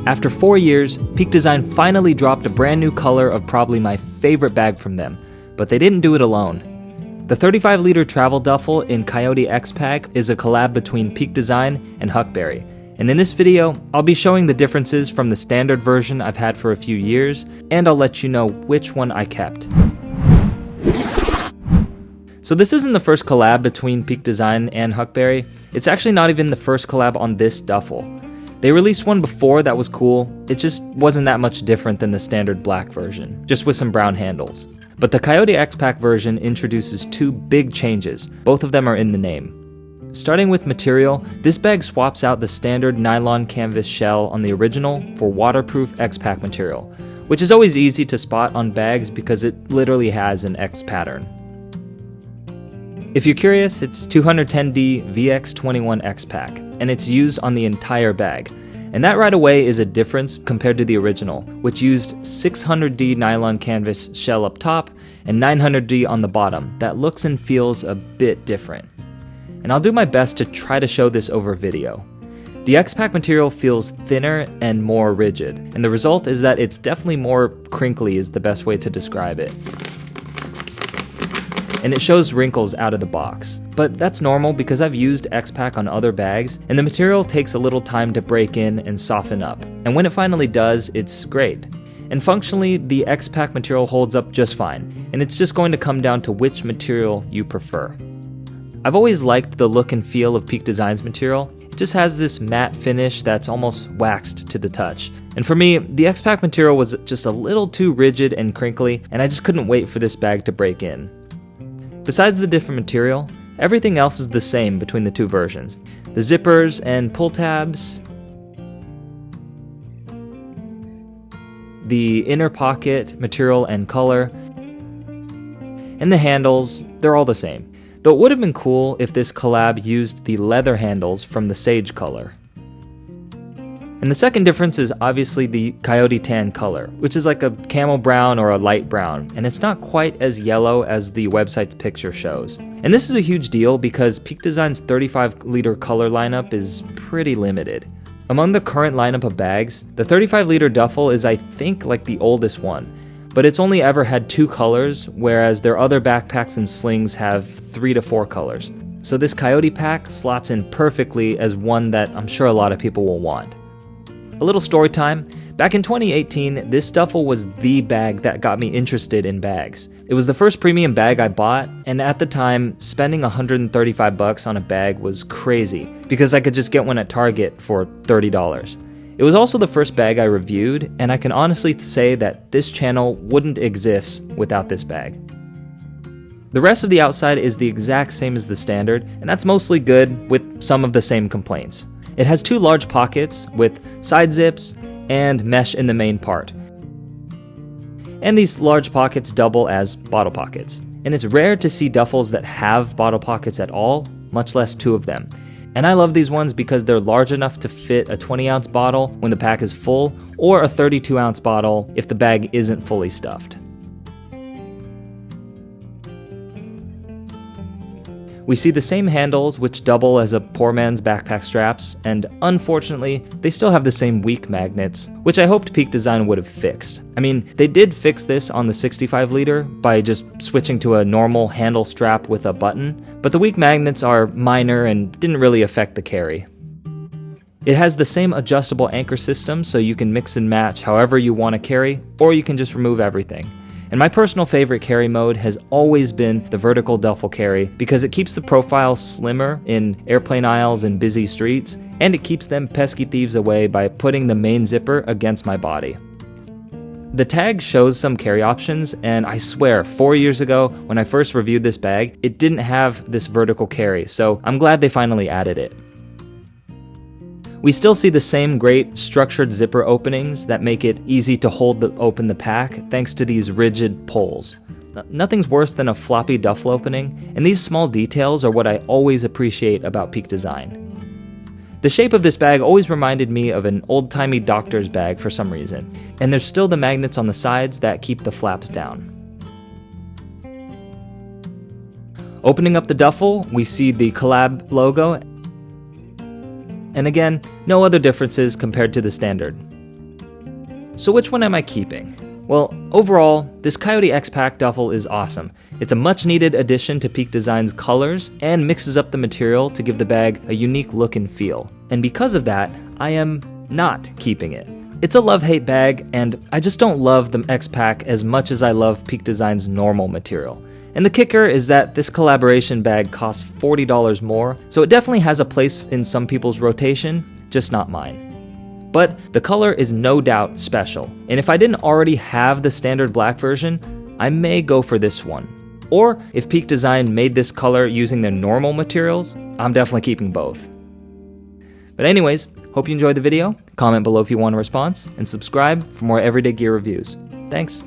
After 4 years, Peak Design finally dropped a brand new color of probably my favorite bag from them, but they didn't do it alone. The 35-liter travel duffel in Coyote X-Pack is a collab between Peak Design and Huckberry, and in this video, I'll be showing the differences from the standard version I've had for a few years, and I'll let you know which one I kept. So this isn't the first collab between Peak Design and Huckberry. It's actually not even the first collab on this duffel. They released one before that was cool, it just wasn't that much different than the standard black version, just with some brown handles. But the Coyote X-Pack version introduces two big changes, both of them are in the name. Starting with material, this bag swaps out the standard nylon canvas shell on the original for waterproof X-Pack material, which is always easy to spot on bags because it literally has an X pattern. If you're curious, it's 210D VX21 X-Pack, and it's used on the entire bag. And that right away is a difference compared to the original, which used 600D nylon canvas shell up top and 900D on the bottom. That looks and feels a bit different. And I'll do my best to try to show this over video. The X-Pack material feels thinner and more rigid, and the result is that it's definitely more crinkly is the best way to describe it. And it shows wrinkles out of the box. But that's normal because I've used X-Pack on other bags, and the material takes a little time to break in and soften up. And when it finally does, it's great. And functionally, the X-Pack material holds up just fine, and it's just going to come down to which material you prefer. I've always liked the look and feel of Peak Design's material. It just has this matte finish that's almost waxed to the touch. And for me, the X-Pack material was just a little too rigid and crinkly, and I just couldn't wait for this bag to break in. Besides the different material, everything else is the same between the two versions. The zippers and pull tabs, the inner pocket material and color, and the handles, they're all the same. Though it would have been cool if this collab used the leather handles from the sage color. And the second difference is obviously the coyote tan color, which is like a camel brown or a light brown, and it's not quite as yellow as the website's picture shows. And this is a huge deal because Peak Design's 35-liter color lineup is pretty limited. Among the current lineup of bags, the 35-liter duffel is I think like the oldest one, but it's only ever had 2 colors, whereas their other backpacks and slings have 3 to 4 colors. So this coyote pack slots in perfectly as one that I'm sure a lot of people will want. A little story time. Back in 2018, this duffel was the bag that got me interested in bags. It was the first premium bag I bought, and at the time, spending $135 on a bag was crazy because I could just get one at Target for $30. It was also the first bag I reviewed, and I can honestly say that this channel wouldn't exist without this bag. The rest of the outside is the exact same as the standard, and that's mostly good with some of the same complaints. It has 2 large pockets with side zips and mesh in the main part. And these large pockets double as bottle pockets. And it's rare to see duffels that have bottle pockets at all, much less 2 of them. And I love these ones because they're large enough to fit a 20-ounce bottle when the pack is full, or a 32-ounce bottle if the bag isn't fully stuffed. We see the same handles which double as a poor man's backpack straps, and unfortunately, they still have the same weak magnets, which I hoped Peak Design would have fixed. I mean, they did fix this on the 65-liter by just switching to a normal handle strap with a button, but the weak magnets are minor and didn't really affect the carry. It has the same adjustable anchor system, so you can mix and match however you want to carry, or you can just remove everything. And my personal favorite carry mode has always been the vertical duffel carry because it keeps the profile slimmer in airplane aisles and busy streets, and it keeps them pesky thieves away by putting the main zipper against my body. The tag shows some carry options, and I swear 4 years ago when I first reviewed this bag, it didn't have this vertical carry, so I'm glad they finally added it. We still see the same great structured zipper openings that make it easy to open the pack thanks to these rigid pulls. Nothing's worse than a floppy duffel opening, and these small details are what I always appreciate about Peak Design. The shape of this bag always reminded me of an old-timey doctor's bag for some reason, and there's still the magnets on the sides that keep the flaps down. Opening up the duffel, we see the collab logo, and again, no other differences compared to the standard. So which one am I keeping? Well, overall, this Coyote X-Pack duffel is awesome. It's a much needed addition to Peak Design's colors and mixes up the material to give the bag a unique look and feel. And because of that, I am not keeping it. It's a love-hate bag, and I just don't love the X-Pack as much as I love Peak Design's normal material. And the kicker is that this collaboration bag costs $40 more, so it definitely has a place in some people's rotation, just not mine. But the color is no doubt special, and if I didn't already have the standard black version, I may go for this one. Or if Peak Design made this color using their normal materials, I'm definitely keeping both. But anyways, hope you enjoyed the video. Comment below if you want a response, and subscribe for more everyday gear reviews. Thanks.